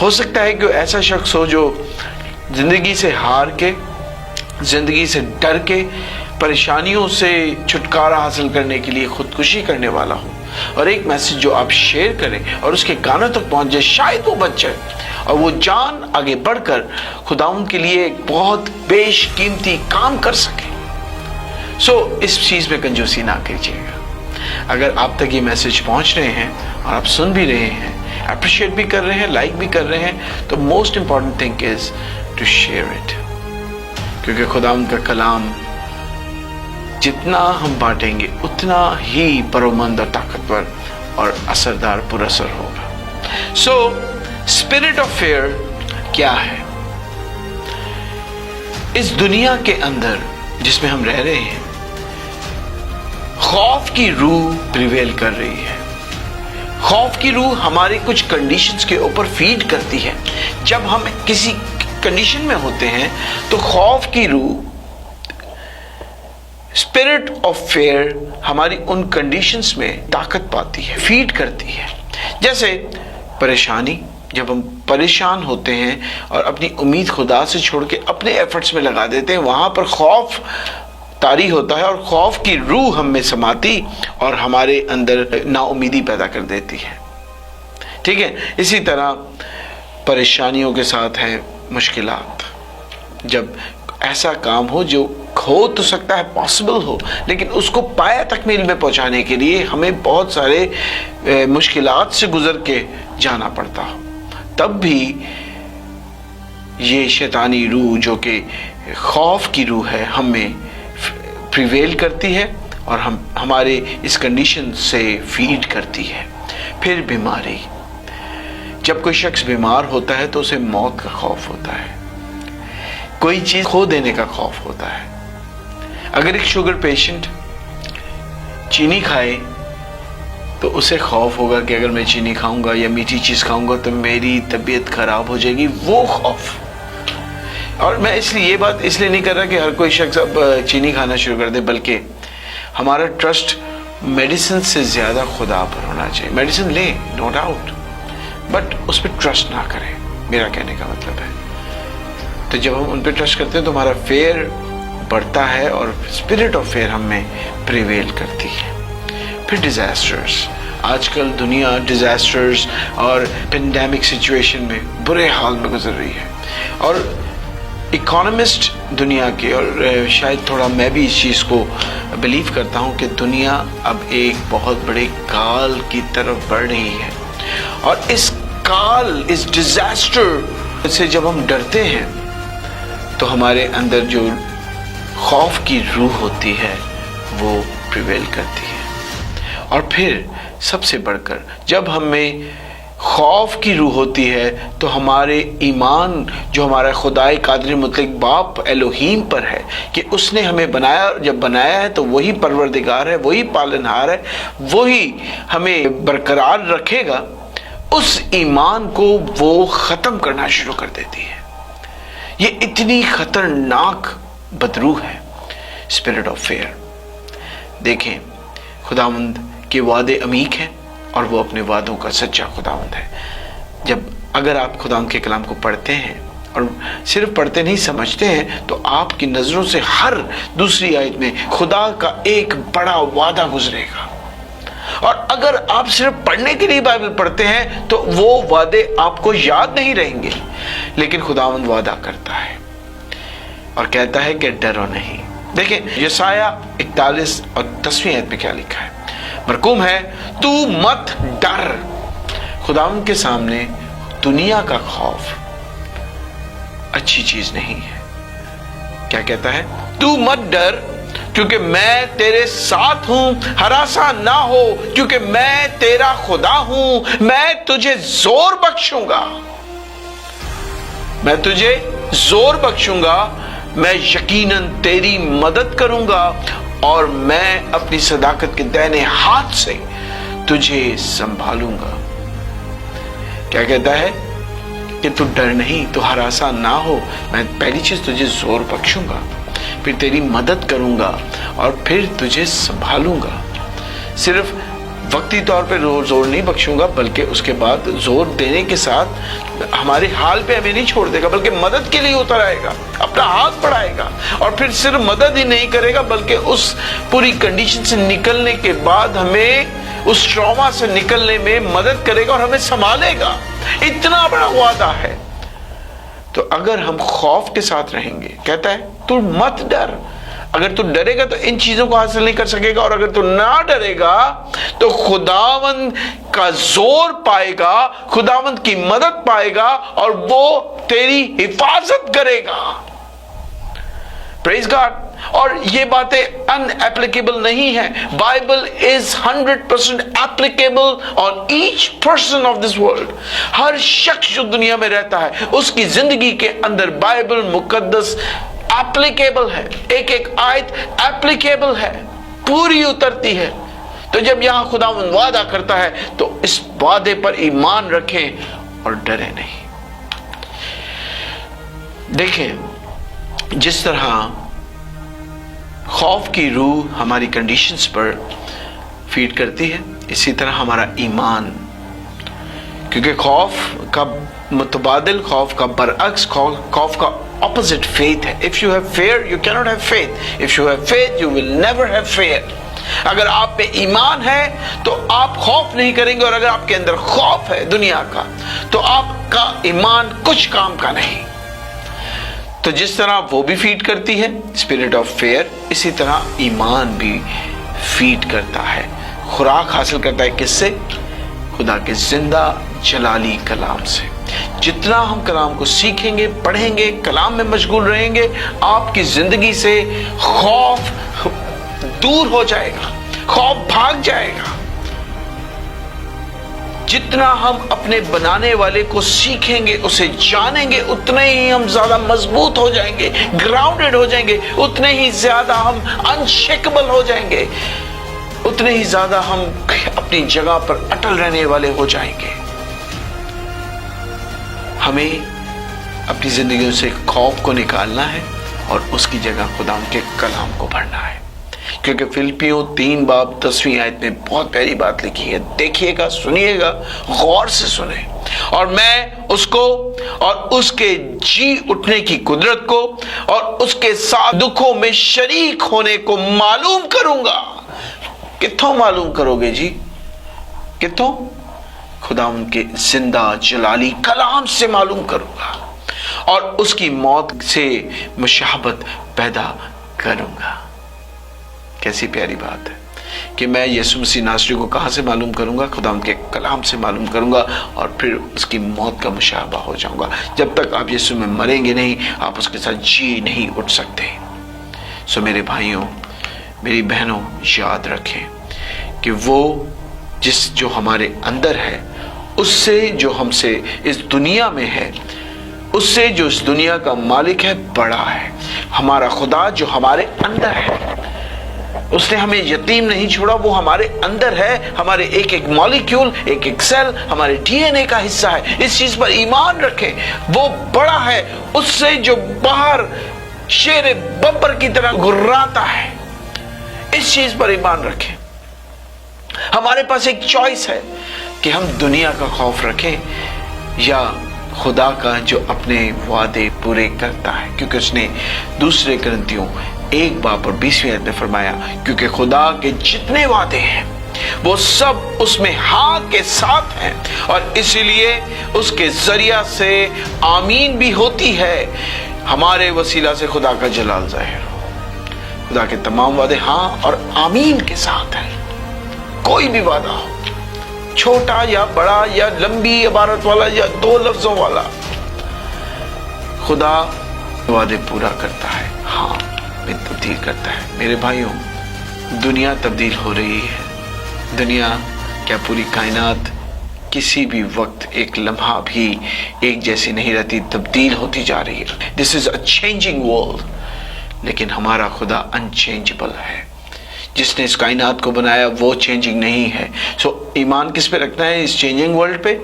ہو سکتا ہے کہ ایسا شخص ہو جو زندگی سے ہار کے، زندگی سے ڈر کے، پریشانیوں سے چھٹکارا حاصل کرنے کے لیے خودکشی کرنے والا ہو، اور ایک میسج جو آپ شیئر کریں اور اس کے کانوں تک پہنچ جائے، شاید وہ بچ جائے اور وہ جان آگے بڑھ کر خداوند کے لیے ایک بہت بیش قیمتی کام کر سکے۔ اس چیز میں کنجوسی نہ کیجیے گا۔ اگر آپ تک یہ میسج پہنچ رہے ہیں اور آپ سن بھی رہے ہیں، اپریشیٹ بھی کر رہے ہیں، لائک بھی کر رہے ہیں، تو most important thing is to share it, کیونکہ خداوند کا کلام جتنا ہم بانٹیں گے اتنا ہی برومند اور طاقتور اور اثردار، پر اثر ہوگا۔ اسپرٹ آف فیئر کیا ہے؟ اس دنیا کے اندر جس میں ہم رہ رہے ہیں، خوف کی روح پریویل کر رہی ہے۔ خوف کی روح ہماری کچھ کنڈیشنز کے اوپر فیڈ کرتی ہے۔ جب ہم کسی کنڈیشن میں ہوتے ہیں تو خوف کی روح، اسپرٹ آف فیئر، ہماری ان کنڈیشنز میں طاقت پاتی ہے، فیڈ کرتی ہے۔ جیسے پریشانی، جب ہم پریشان ہوتے ہیں اور اپنی امید خدا سے چھوڑ کے اپنے ایفرٹس میں لگا دیتے ہیں، وہاں پر خوف طاری ہوتا ہے اور خوف کی روح ہم میں سماتی اور ہمارے اندر نا امیدی پیدا کر دیتی ہے۔ ٹھیک ہے، اسی طرح پریشانیوں کے ساتھ ہے مشکلات۔ جب ایسا کام ہو جو ہو تو سکتا ہے پاسبل ہو، لیکن اس کو پایہ تکمیل میں پہنچانے کے لیے ہمیں بہت سارے مشکلات سے گزر کے جانا پڑتا ہو، تب بھی یہ شیطانی روح جو کہ خوف کی روح ہے ہمیں پریویل کرتی ہے اور ہمارے اس کنڈیشن سے فیڈ کرتی ہے۔ پھر بیماری، جب کوئی شخص بیمار ہوتا ہے تو اسے موت کا خوف ہوتا ہے، کوئی چیز کھو دینے کا خوف ہوتا ہے۔ اگر ایک شوگر پیشنٹ چینی کھائے تو اسے خوف ہوگا کہ اگر میں چینی کھاؤں گا یا میٹھی چیز کھاؤں گا تو میری طبیعت خراب ہو جائے گی، وہ خوف۔ اور میں یہ بات اس لیے نہیں کر رہا کہ ہر کوئی شخص اب چینی کھانا شروع کر دے، بلکہ ہمارا ٹرسٹ میڈیسن سے زیادہ خدا پر ہونا چاہیے۔ میڈیسن لیں، نو ڈاؤٹ، بٹ اس پہ ٹرسٹ نہ کریں، میرا کہنے کا مطلب ہے۔ تو جب ہم ان پہ ٹرسٹ کرتے ہیں تو ہمارا فیئر بڑھتا ہے اور اسپرٹ آف فیئر ہم میں پریویل کرتی ہے۔ پھر ڈیزاسٹرز، آج کل دنیا ڈیزاسٹرز اور پینڈیمک سچویشن میں برے حال میں گزر رہی ہے، اور اکانومسٹ دنیا کے، اور شاید تھوڑا میں بھی اس چیز کو بلیو کرتا ہوں کہ دنیا اب ایک بہت بڑے کال کی طرف بڑھ رہی ہے، اور اس کال، اس ڈیزاسٹر سے جب ہم ڈرتے ہیں تو ہمارے اندر جو خوف کی روح ہوتی ہے وہ پریویل کرتی ہے۔ اور پھر سب سے بڑھ کر جب ہمیں خوف کی روح ہوتی ہے تو ہمارے ایمان جو ہمارا خدائے قادر مطلق باپ الوہیم پر ہے کہ اس نے ہمیں بنایا، جب بنایا ہے تو وہی پروردگار ہے، وہی پالنہار ہے، وہی ہمیں برقرار رکھے گا، اس ایمان کو وہ ختم کرنا شروع کر دیتی ہے۔ یہ اتنی خطرناک بدروح ہے اسپرٹ آف فیئر۔ دیکھیں، خداوند کے وعدے عمیق ہیں اور وہ اپنے وعدوں کا سچا خداوند ہے۔ اگر آپ خداوند کے کلام کو پڑھتے ہیں اور صرف پڑھتے نہیں سمجھتے ہیں تو آپ کی نظروں سے ہر دوسری آیت میں خدا کا ایک بڑا وعدہ گزرے گا، اور اگر آپ صرف پڑھنے کے لیے بائبل پڑھتے ہیں تو وہ وعدے آپ کو یاد نہیں رہیں گے، لیکن خداوند وعدہ کرتا ہے اور کہتا ہے کہ ڈرو نہیں۔ دیکھیں یسایہ 41 اور 10ویں آیت میں کیا لکھا ہے، مرقوم ہے، تو مت ڈر۔ خداوند کے سامنے دنیا کا خوف اچھی چیز نہیں ہے۔ کیا کہتا ہے؟ تو مت ڈر کیونکہ میں تیرے ساتھ ہوں، ہراساں نہ ہو کیونکہ میں تیرا خدا ہوں، میں تجھے زور بخشوں گا، میں تجھے زور بخشوں گا، میں یقیناً تیری مدد کروں گا اور میں اپنی صداقت کے دائنے ہاتھ سے تجھے سنبھالوں گا۔ کیا کہتا ہے؟ کہ تو ڈر نہیں، تو ہراساں نہ ہو، میں پہلی چیز تجھے زور بخشوں گا، پھر تیری مدد کروں گا اور پھر تجھے سنبھالوں گا۔ صرف وقتی طور پہ زور نہیں بخشوں گا، بلکہ اس کے بعد زور دینے کے ساتھ ہمارے حال پہ ہمیں نہیں چھوڑ دے گا، بلکہ مدد کے لیے اتر آئے گا، اپنا ہاتھ بڑھائے گا، اور پھر صرف مدد ہی نہیں کرے گا بلکہ اس پوری کنڈیشن سے نکلنے کے بعد ہمیں اس ٹراما سے نکلنے میں مدد کرے گا اور ہمیں سنبھالے گا۔ اتنا بڑا وعدہ ہے۔ تو اگر ہم خوف کے ساتھ رہیں گے، کہتا ہے تو مت ڈر، اگر تو ڈرے گا تو ان چیزوں کو حاصل نہیں کر سکے گا، اور اگر تو نہ ڈرے گا تو خداوند کا زور پائے گا، خداوند کی مدد پائے گا، اور وہ تیری حفاظت کرے گا۔ پریز گاڈ۔ اور یہ باتیں ان ایپلیکیبل نہیں ہیں، Bible is 100% applicable on each person of this world. ہر شخص جو دنیا میں رہتا ہے اس کی زندگی کے اندر بائبل مقدس ایپلیکیبل ہے، ایک ایک آیت ایپلیکیبل ہے، پوری اترتی ہے۔ تو جب یہاں خداوند وعدہ کرتا ہے تو اس وعدے پر ایمان رکھیں اور ڈرے نہیں۔ دیکھیں، جس طرح خوف کی روح ہماری کنڈیشنز پر فیڈ کرتی ہے، اسی طرح ہمارا ایمان، کیونکہ خوف کا متبادل، خوف کا برعکس، خوف کا opposite faith ہے۔ If you have fear, you cannot have faith. If you have faith, you will never have fear. اگر آپ پہ ایمان ہے تو آپ خوف نہیں کریں گے، اور اگر آپ کے اندر خوف ہے دنیا کا تو آپ کا ایمان کچھ کام کا نہیں۔ تو جس طرح وہ بھی فیڈ کرتی ہے اسپرٹ آف فیئر، اسی طرح ایمان بھی فیڈ کرتا ہے، خوراک حاصل کرتا ہے۔ کس سے؟ خدا کے زندہ جلالی کلام سے۔ جتنا ہم کلام کو سیکھیں گے، پڑھیں گے، کلام میں مشغول رہیں گے، آپ کی زندگی سے خوف دور ہو جائے گا، خوف بھاگ جائے گا۔ جتنا ہم اپنے بنانے والے کو سیکھیں گے، اسے جانیں گے، اتنے ہی ہم زیادہ مضبوط ہو جائیں گے، گراؤنڈڈ ہو جائیں گے، اتنے ہی زیادہ ہم انشیکبل ہو جائیں گے، اتنے ہی زیادہ ہم اپنی جگہ پر اٹل رہنے والے ہو جائیں گے۔ ہمیں اپنی زندگیوں سے خوف کو نکالنا ہے اور اس کی جگہ خدا کے کلام کو پڑھنا ہے، کیونکہ فلپیوں 3:10 میں بہت پیاری بات لکھی ہے۔ دیکھیے گا، سنیے گا، غور سے سنیں، اور میں اس کو اور اس کے جی اٹھنے کی قدرت کو اور اس کے ساتھ دکھوں میں شریک ہونے کو معلوم کروں گا۔ کتوں معلوم کرو گے جی؟ کتوں؟ خدا ان کے زندہ جلالی کلام سے معلوم کروں گا، اور اس کی موت سے مشابہت پیدا کروں گا۔ کیسی پیاری بات ہے کہ میں یسوع مسیح ناصری کو کہاں سے معلوم کروں گا؟ خدا ان کے کلام سے معلوم کروں گا، اور پھر اس کی موت کا مشابہ ہو جاؤں گا۔ جب تک آپ یسوع میں مریں گے نہیں، آپ اس کے ساتھ جی نہیں اٹھ سکتے۔ سو میرے بھائیوں، میری بہنوں، یاد رکھیں کہ وہ جو ہمارے اندر ہے، اس سے جو ہم سے اس دنیا میں ہے، اس سے جو اس دنیا کا مالک ہے، بڑا ہے۔ ہمارا خدا جو ہمارے اندر ہے، اس نے ہمیں یتیم نہیں چھوڑا، وہ ہمارے اندر ہے، ہمارے ایک ایک مالیکیول، ایک ایک سیل ہمارے ڈی این اے کا حصہ ہے۔ اس چیز پر ایمان رکھیں، وہ بڑا ہے اس سے جو باہر شیر ببر کی طرح گھراتا ہے۔ اس چیز پر ایمان رکھیں۔ ہمارے پاس ایک چوائس ہے کہ ہم دنیا کا خوف رکھیں یا خدا کا جو اپنے وعدے پورے کرتا ہے، کیونکہ اس نے 2 کرنتیوں 1:20 میں فرمایا، کیونکہ خدا کے جتنے وعدے ہیں وہ سب اس میں ہاں کے ساتھ ہیں، اور اسی لیے اس کے ذریعہ سے آمین بھی ہوتی ہے۔ ہمارے وسیلہ سے خدا کا جلال ظاہر ہو۔ خدا کے تمام وعدے ہاں اور آمین کے ساتھ ہیں۔ کوئی بھی وعدہ ہو، چھوٹا یا بڑا یا لمبی عبارت والا یا 2 لفظوں والا، خدا وعدے پورا کرتا ہے، ہاں میں تبدیل کرتا ہے۔ میرے بھائیوں، دنیا تبدیل ہو رہی ہے۔ دنیا کیا پوری کائنات کسی بھی وقت ایک لمحہ بھی ایک جیسی نہیں رہتی، تبدیل ہوتی جا رہی ہے۔ دس از اے چینجنگ ورلڈ، لیکن ہمارا خدا انچینجبل ہے۔ جس نے اس کائنات کو بنایا وہ چینجنگ نہیں ہے۔ سو ایمان کس پہ رکھنا ہے؟ اس چینجنگ ورلڈ پہ،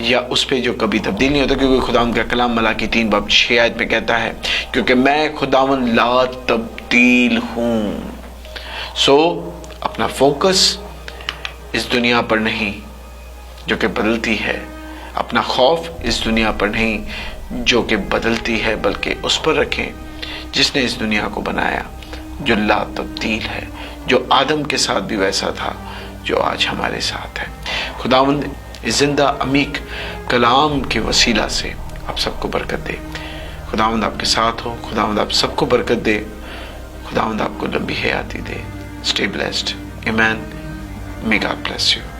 یا اس پہ جو کبھی تبدیل نہیں ہوتا، کیونکہ خداوند کا کلام ملاکی 3:6 میں کہتا ہے، کیونکہ میں خداوند لا تبدیل ہوں۔ سو اپنا فوکس اس دنیا پر نہیں جو کہ بدلتی ہے، اپنا خوف اس دنیا پر نہیں جو کہ بدلتی ہے بلکہ اس پر رکھیں جس نے اس دنیا کو بنایا، جو لا تبدیل ہے، جو آدم کے ساتھ بھی ویسا تھا جو آج ہمارے ساتھ ہے۔ خداوند اس زندہ عمیق کلام کے وسیلہ سے آپ سب کو برکت دے۔ خداوند آپ کے ساتھ ہو، خداوند آپ سب کو برکت دے، خداوند آپ کو لمبی حیاتی دے۔ Stay blessed. Amen. May God bless you.